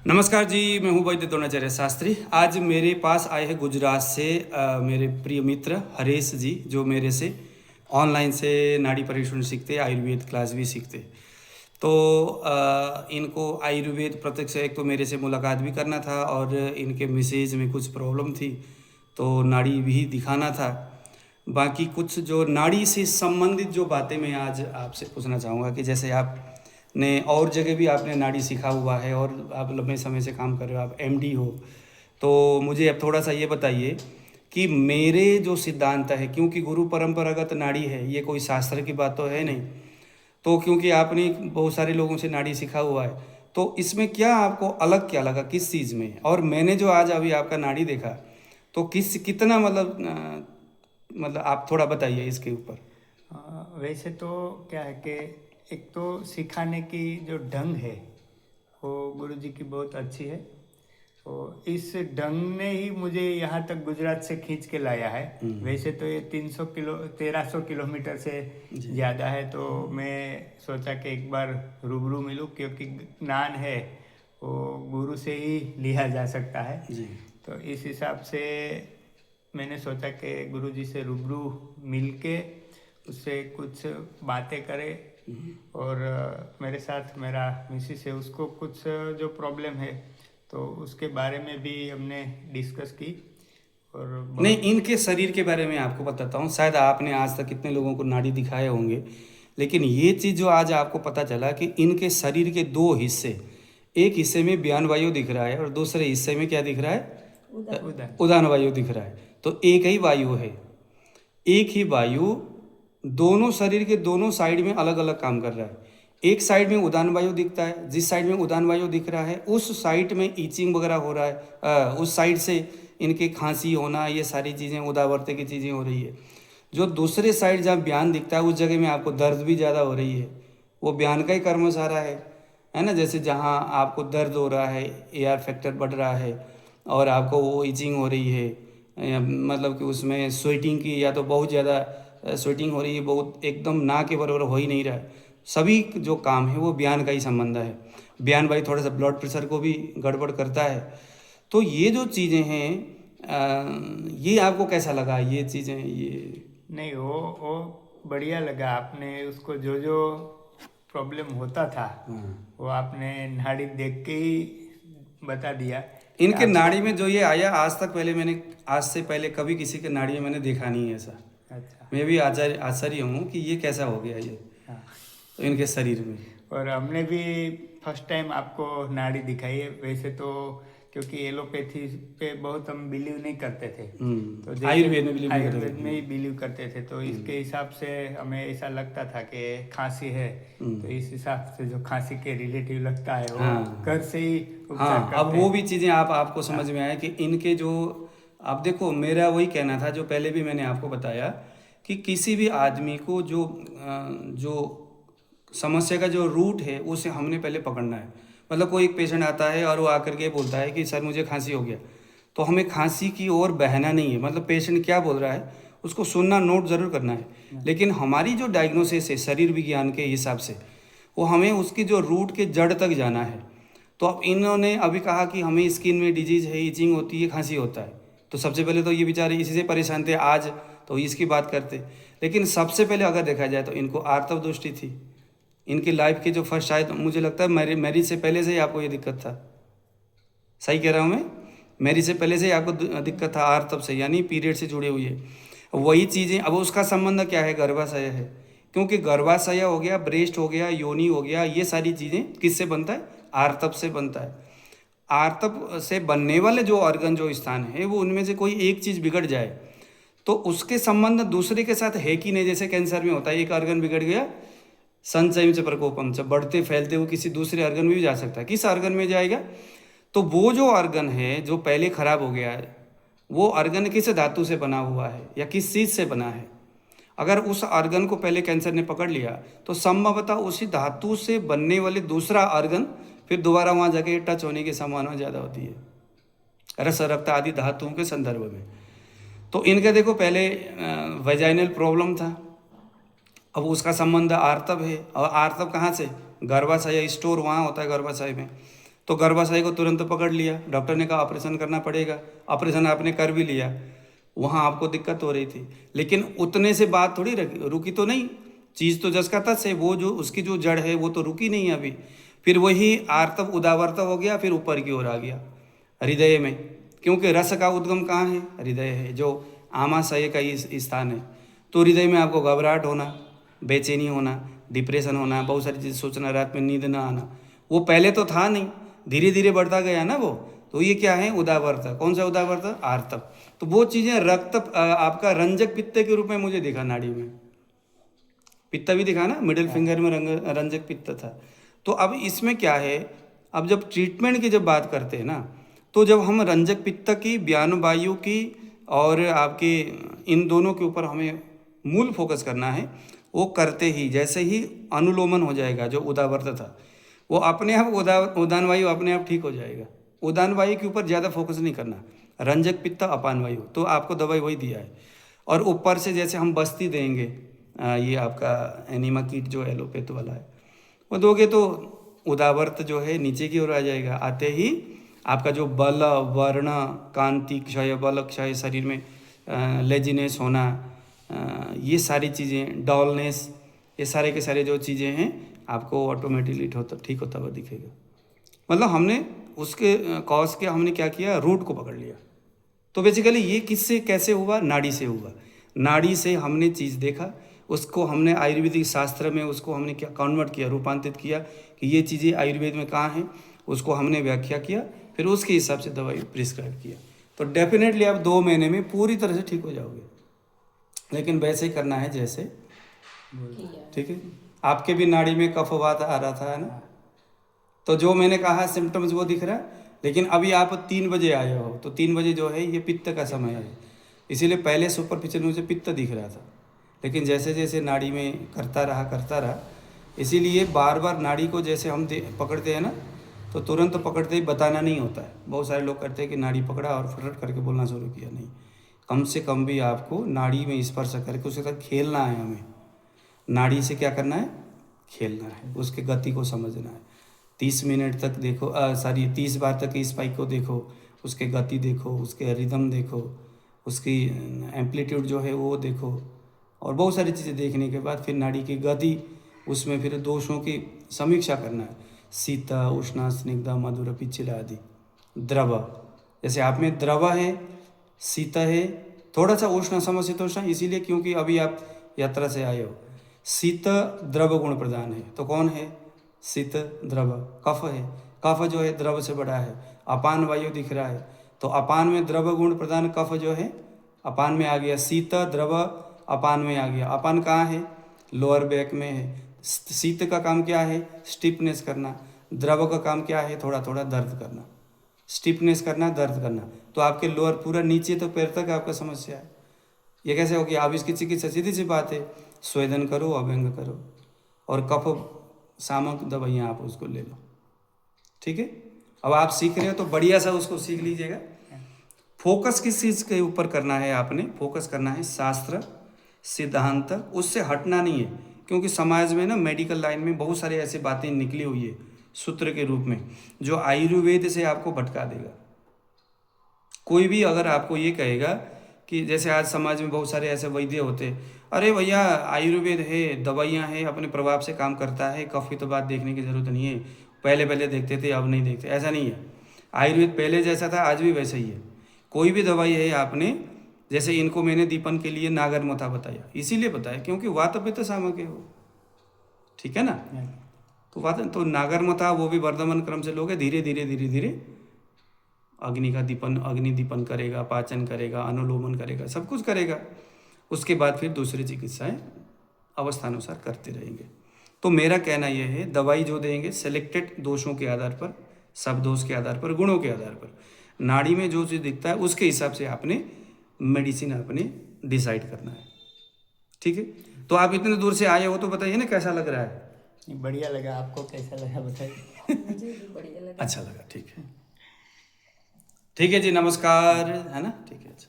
नमस्कार जी, मैं हूँ वैद्य द्रोणाचार्य शास्त्री। आज मेरे पास आए हैं गुजरात से मेरे प्रिय मित्र हरीश जी, जो मेरे से ऑनलाइन से नाड़ी परीक्षण सीखते, आयुर्वेद क्लास भी सीखते। तो इनको आयुर्वेद प्रत्यक्ष एक तो मेरे से मुलाकात भी करना था और इनके मिसेज में कुछ प्रॉब्लम थी तो नाड़ी भी दिखाना था। बाकी कुछ जो नाड़ी से संबंधित जो बातें मैं आज आपसे पूछना चाहूँगा कि जैसे आपने और जगह भी आपने नाड़ी सीखा हुआ है और आप लंबे समय से काम कर रहे हो, आप एमडी हो, तो मुझे अब थोड़ा सा ये बताइए कि मेरे जो सिद्धांत है, क्योंकि गुरु परंपरागत नाड़ी है, ये कोई शास्त्र की बात तो है नहीं, तो क्योंकि आपने बहुत सारे लोगों से नाड़ी सीखा हुआ है, तो इसमें क्या आपको अलग क्या लगा, किस चीज़ में? और मैंने जो आज अभी आपका नाड़ी देखा तो किस कितना मतलब आप थोड़ा बताइए इसके ऊपर। वैसे तो क्या है कि एक तो सिखाने की जो ढंग है वो गुरुजी की बहुत अच्छी है। तो इस ढंग ने ही मुझे यहाँ तक गुजरात से खींच के लाया है। वैसे तो ये 1300 किलोमीटर से जी। ज़्यादा है, तो मैं सोचा कि एक बार रूबरू मिलूं, क्योंकि ज्ञान है वो गुरु से ही लिया जा सकता है। जी। तो इस हिसाब से मैंने सोचा कि गुरुजी से रूबरू मिल के उससे कुछ बातें करें। और मेरे साथ मेरा मिसिस है, उसको कुछ जो प्रॉब्लम है तो उसके बारे में भी हमने डिस्कस की। और नहीं, इनके शरीर के बारे में आपको बताता हूँ। शायद आपने आज तक कितने लोगों को नाड़ी दिखाए होंगे, लेकिन ये चीज़ जो आज आपको पता चला कि इनके शरीर के दो हिस्से, एक हिस्से में ब्यान वायु दिख रहा है और दूसरे हिस्से में क्या दिख रहा है? उधर उदान वायु दिख रहा है। तो एक ही वायु है, एक ही वायु दोनों शरीर के दोनों साइड में अलग अलग काम कर रहा है। एक साइड में उदान वायु दिखता है, जिस साइड में उदान वायु दिख रहा है उस साइड में ईचिंग वगैरह हो रहा है, उस साइड से इनके खांसी होना, ये सारी चीज़ें उदावरते की चीज़ें हो रही है। जो दूसरे साइड जहाँ बयान दिखता है उस जगह में आपको दर्द भी ज़्यादा हो रही है, वो बयान का ही कर्म सारा है ना। जैसे जहाँ आपको दर्द हो रहा है, एआर फैक्टर बढ़ रहा है और आपको वो ईचिंग हो रही है, मतलब कि उसमें स्वेटिंग की या तो बहुत ज़्यादा स्वेटिंग हो रही है, बहुत एकदम ना के बराबर हो ही नहीं रहा है। सभी जो काम है वो बयान का ही संबंध है। बयान भाई थोड़ा सा ब्लड प्रेशर को भी गड़बड़ करता है। तो ये जो चीज़ें हैं, ये आपको कैसा लगा ये चीज़ें? ये नहीं, वो बढ़िया लगा। आपने उसको जो जो प्रॉब्लम होता था वो आपने नाड़ी देख के ही बता दिया कि इनके आपको। नाड़ी में जो ये आया, आज से पहले कभी किसी के नाड़ी में मैंने देखा नहीं है ऐसा। अच्छा। मैं भी आश्चर्य हूँ कि ये कैसा हो गया ये हाँ। तो इनके शरीर में। और हमने भी फर्स्ट टाइम आपको नाड़ी दिखाई है। वैसे तो क्योंकि एलोपैथी पे बहुत हम बिलीव नहीं करते थे, तो जैसे आयुर्वेद में बिलीव नहीं करते आयुर्वेद थे। में ही बिलीव करते थे, तो इसके हिसाब से हमें ऐसा लगता था कि खांसी है, तो इस हिसाब से जो खांसी के रिलेटिव लगता है वो हाँ। घर से ही उपचार हाँ, अब करते वो हैं। भी चीज़ें आपको समझ में आए कि इनके जो, आप देखो, मेरा वही कहना था जो पहले भी मैंने आपको बताया कि किसी भी आदमी को जो समस्या का जो रूट है उसे हमने पहले पकड़ना है। मतलब कोई एक पेशेंट आता है और वो आकर के बोलता है कि सर मुझे खांसी हो गया, तो हमें खांसी की ओर बहना नहीं है। मतलब पेशेंट क्या बोल रहा है उसको सुनना, नोट ज़रूर करना है, लेकिन हमारी जो डायग्नोसिस है शरीर विज्ञान के हिसाब से, वो हमें उसकी जो रूट के जड़ तक जाना है। तो अब इन्होंने अभी कहा कि हमें स्किन में डिजीज़ है, ईचिंग होती है, खांसी होता है, तो सबसे पहले तो ये बेचारे इसी से परेशान थे आज, तो इसकी बात करते। लेकिन सबसे पहले अगर देखा जाए तो इनको आर्तव दृष्टि थी। इनकी लाइफ के जो फर्स्ट, शायद मुझे लगता है मैरिज से पहले से ही आपको ये दिक्कत था। सही कह रहा हूँ मैं? मैरिज से पहले से ही आपको दिक्कत था आर्तव से, यानी पीरियड से जुड़े हुई है वही चीज़ें। अब उसका संबंध क्या है? गर्भाशय है, क्योंकि गर्भाशय हो गया, ब्रेस्ट हो गया, योनि हो गया, ये सारी चीज़ें किससे बनता है? आर्तव से बनता है। आर्तव से बनने वाले जो ऑर्गन, जो स्थान है, वो उनमें से कोई एक चीज़ बिगड़ जाए तो उसके संबंध दूसरे के साथ है कि नहीं। जैसे कैंसर में होता है, एक ऑर्गन बिगड़ गया, संचय से प्रकोपम से बढ़ते फैलते हुए किसी दूसरे ऑर्गन में भी जा सकता है। किस ऑर्गन में जाएगा? तो वो जो ऑर्गन है जो पहले खराब हो गया है, वो ऑर्गन किस धातु से बना हुआ है या किस चीज़ से बना है? अगर उस ऑर्गन को पहले कैंसर ने पकड़ लिया तो संभवतः उसी धातु से बनने वाले दूसरा ऑर्गन फिर दोबारा वहाँ जाके टच होने की संभावना ज़्यादा होती है, रस रक्त आदि धातुओं के संदर्भ में। तो इनके देखो पहले वेजाइनल प्रॉब्लम था, अब उसका संबंध आर्तव है, और आर्तव कहाँ से? गर्भाशय, स्टोर वहाँ होता है गर्भाशय में। तो गर्भाशय को तुरंत पकड़ लिया, डॉक्टर ने कहा ऑपरेशन करना पड़ेगा, ऑपरेशन आपने कर भी लिया, वहाँ आपको दिक्कत हो रही थी, लेकिन उतने से बात थोड़ी रुकी तो नहीं, चीज़ तो जस का तस है, वो जो उसकी जो जड़ है वो तो रुकी नहीं है अभी। फिर वही आर्तव उदावर्तव हो गया, फिर ऊपर की ओर आ गया हृदय में, क्योंकि रस का उद्गम कहाँ है? हृदय है, जो आमाशय का स्थान है। तो हृदय में आपको घबराहट होना, बेचैनी होना, डिप्रेशन होना, बहुत सारी चीज़ सोचना, रात में नींद ना आना, वो पहले तो था नहीं, धीरे धीरे बढ़ता गया ना वो। तो ये क्या है? उदावर्त। कौन सा उदावर्त? आर्तव। तो वो चीज़ें रक्त आपका रंजक पित्त के रूप में मुझे दिखा, नाड़ी में पित्त भी दिखा ना, मिडिल फिंगर में रंजक पित्त था। तो अब इसमें क्या है, अब जब ट्रीटमेंट की जब बात करते हैं ना, तो जब हम रंजक पित्त की, व्यान वायु की और आपके इन दोनों के ऊपर हमें मूल फोकस करना है, वो करते ही जैसे ही अनुलोमन हो जाएगा, जो उदावर्त था वो अपने आप उदान वायु अपने आप ठीक हो जाएगा। उदान वायु के ऊपर ज़्यादा फोकस नहीं करना, रंजक पित्त अपान वायु, तो आपको दवाई वही दिया है। और ऊपर से जैसे हम बस्ती देंगे, ये आपका एनिमा कीट जो एलोपैथ वाला है वो दोगे, तो उदावर्त जो है नीचे की ओर आ जाएगा। आते ही आपका जो बल, वर्ण, कांति क्षय, बल क्षय, शरीर में लेजीनेस होना, ये सारी चीज़ें, डॉलनेस, ये सारे के सारे जो चीज़ें हैं आपको ऑटोमेटिकली ठीक होता हुआ दिखेगा। मतलब हमने उसके कॉज के हमने क्या किया, रूट को पकड़ लिया। तो बेसिकली ये किससे कैसे हुआ? नाड़ी से हुआ। नाड़ी से हमने चीज़ देखा, उसको हमने आयुर्वेदिक शास्त्र में उसको हमने क्या कन्वर्ट किया, रूपांतरित किया कि ये चीज़ें आयुर्वेद में कहाँ हैं, उसको हमने व्याख्या किया, फिर उसके हिसाब से दवाई प्रिस्क्राइब किया। तो डेफिनेटली आप 2 महीने में पूरी तरह से ठीक हो जाओगे, लेकिन वैसे ही करना है जैसे, ठीक है। आपके भी नाड़ी में कफ वात आ रहा था, है ना? तो जो मैंने कहा सिम्टम्स वो दिख रहा है, लेकिन अभी आप 3 बजे आए हो, तो 3 बजे जो है ये पित्त का समय है, इसीलिए पहले सुपरफिशियल मुझे पित्त दिख रहा था, लेकिन जैसे जैसे नाड़ी में करता रहा, इसीलिए बार बार नाड़ी को जैसे हम पकड़ते हैं ना, तो तुरंत पकड़ते ही बताना नहीं होता है। बहुत सारे लोग करते हैं कि नाड़ी पकड़ा और फटफट करके बोलना शुरू किया, नहीं, कम से कम भी आपको नाड़ी में स्पर्श करके उसके साथ खेलना है। हमें नाड़ी से क्या करना है? खेलना है, उसके गति को समझना है। 30 मिनट तक देखो, 30 बार तक इस स्पाइक को देखो, उसके गति देखो, उसके रिदम देखो, उसकी एम्पलीट्यूड जो है वो देखो, और बहुत सारी चीज़ें देखने के बाद फिर नाड़ी की गति, उसमें फिर दोषों की समीक्षा करना है। शीत, उष्ण, स्निग्ध, मधुर, पिछला आदि। द्रव, जैसे आप में द्रव है, शीत है, थोड़ा सा उष्ण, समशीतोष्ण, इसीलिए क्योंकि अभी आप यात्रा से आए हो। शीत द्रव गुण प्रदान है, तो कौन है? शीत द्रव। कफ है, कफ जो है द्रव से बड़ा है। अपान वायु दिख रहा है, तो अपान में द्रव गुण प्रदान कफ जो है अपान में आ गया। शीत द्रव अपान में आ गया। अपान कहाँ है? लोअर बैक में है। शीत का काम क्या है? स्टिफनेस करना। द्रव का काम क्या है? थोड़ा थोड़ा दर्द करना, स्टिफनेस करना, दर्द करना। तो आपके लोअर पूरा नीचे तो पैर तक आपका समस्या है। ये कैसे होगी? आप इसकी चिकित्सा सीधी सी बात है, स्वेदन करो, अभ्यंग करो, और कफ सामक दवाइयाँ आप उसको ले लो, ठीक है। अब आप सीख रहे हो तो बढ़िया सा उसको सीख लीजिएगा। फोकस किस चीज़ के ऊपर करना है? आपने फोकस करना है शास्त्र सिद्धांत, उससे हटना नहीं है, क्योंकि समाज में ना मेडिकल लाइन में बहुत सारे ऐसे बातें निकली हुई है सूत्र के रूप में, जो आयुर्वेद से आपको भटका देगा। कोई भी अगर आपको ये कहेगा कि जैसे आज समाज में बहुत सारे ऐसे वैद्य होते हैं, अरे भैया आयुर्वेद है, दवाइयाँ हैं, अपने प्रभाव से काम करता है, कफ की तो बात देखने की ज़रूरत नहीं है, पहले पहले देखते थे अब नहीं देखते, ऐसा नहीं है। आयुर्वेद पहले जैसा था आज भी वैसा ही है। कोई भी दवाई है, आपने जैसे इनको मैंने दीपन के लिए नागरमथा बताया, इसीलिए बताया क्योंकि वात पित्त सामक है वो, ठीक है ना। तो वात तो नागरमथा वो भी वर्धमान क्रम से लोगे, धीरे धीरे धीरे धीरे अग्नि का दीपन, अग्नि दीपन करेगा, पाचन करेगा, अनुलोमन करेगा, सब कुछ करेगा। उसके बाद फिर दूसरी चिकित्साएं अवस्थानुसार करते रहेंगे। तो मेरा कहना यह है, दवाई जो देंगे सेलेक्टेड दोषों के आधार पर, सब दोष के आधार पर, गुणों के आधार पर, नाड़ी में जो चीज़ दिखता है उसके हिसाब से आपने मेडिसिन आपने डिसाइड करना है, ठीक है। तो आप इतने दूर से आए हो तो बताइए ना कैसा लग रहा है? बढ़िया लगा। आपको कैसा लगा बताइए? मुझे भी बढ़िया लगा। अच्छा लगा, ठीक है, ठीक है जी, नमस्कार, है ना, ठीक है, अच्छा।